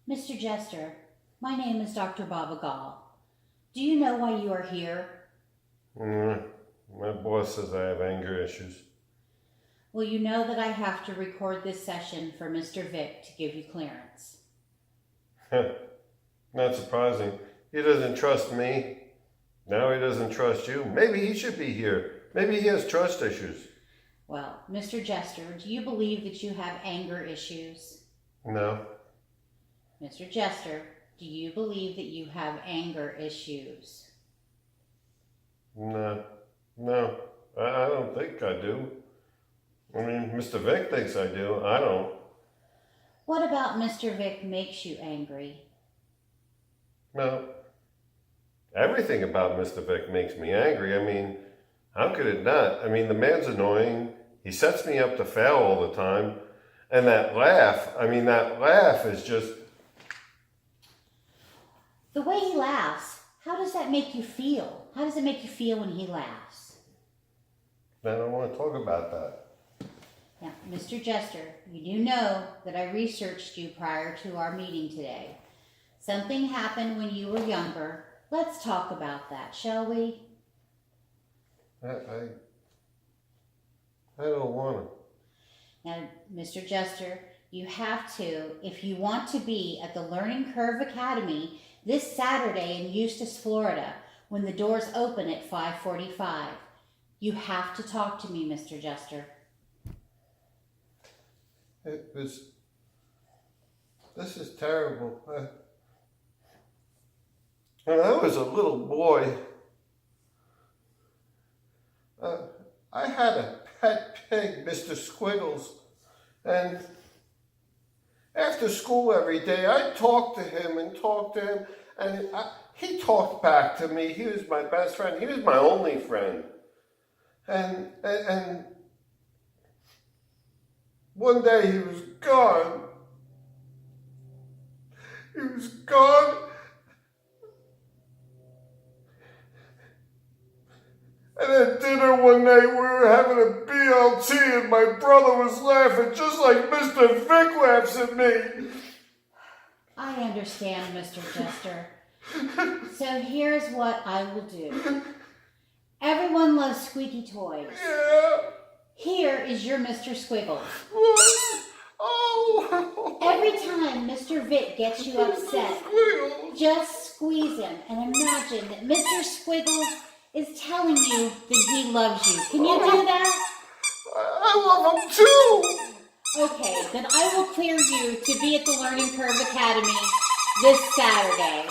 Mr. Jester, my name is Dr. Bobagall. Do you know why you are here? My boss says I have anger issues. Well, you know that I have to record this session for Mr. Vic to give you clearance. Not surprising. He doesn't trust me. Now he doesn't trust you. Maybe he should be here. Maybe he has trust issues. Well, Mr. Jester, do you believe that you have anger issues? No. Mr. Jester, do you believe that you have anger issues? No. I don't think I do. I mean, Mr. Vic thinks I do. I don't. What about Mr. Vic makes you angry? No. Everything about Mr. Vic makes me angry. I mean, how could it not? I mean, the man's annoying. He sets me up to fail all the time. And that laugh is just... The way he laughs, how does that make you feel? How does it make you feel when he laughs? I don't want to talk about that. Now, Mr. Jester, you do know that I researched you prior to our meeting today. Something happened when you were younger. Let's talk about that, shall we? I don't want to. Now, Mr. Jester, you have to, if you want to be at the Learning Curve Academy this Saturday in Eustis, Florida, when the doors open at 5:45. You have to talk to me, Mr. Jester. This is terrible. When I was a little boy, I had a pet pig, Mr. Squiggles, and after school every day, I'd talk to him, and he talked back to me. He was my best friend. He was my only friend. And one day he was gone. He was gone. And at dinner one night we were having a BLT and my brother was laughing just like Mr. Vic laughs at me. I understand, Mr. Jester. So here's what I will do. Everyone loves squeaky toys. Yeah. Here is your Mr. Squiggles. What? Oh. Every time Mr. Vic gets you upset, just squeeze him and imagine that Mr. Squiggles is telling you that he loves you. Can you do that? I love him too. Okay, then I will clear you to be at the Learning Curve Academy this Saturday.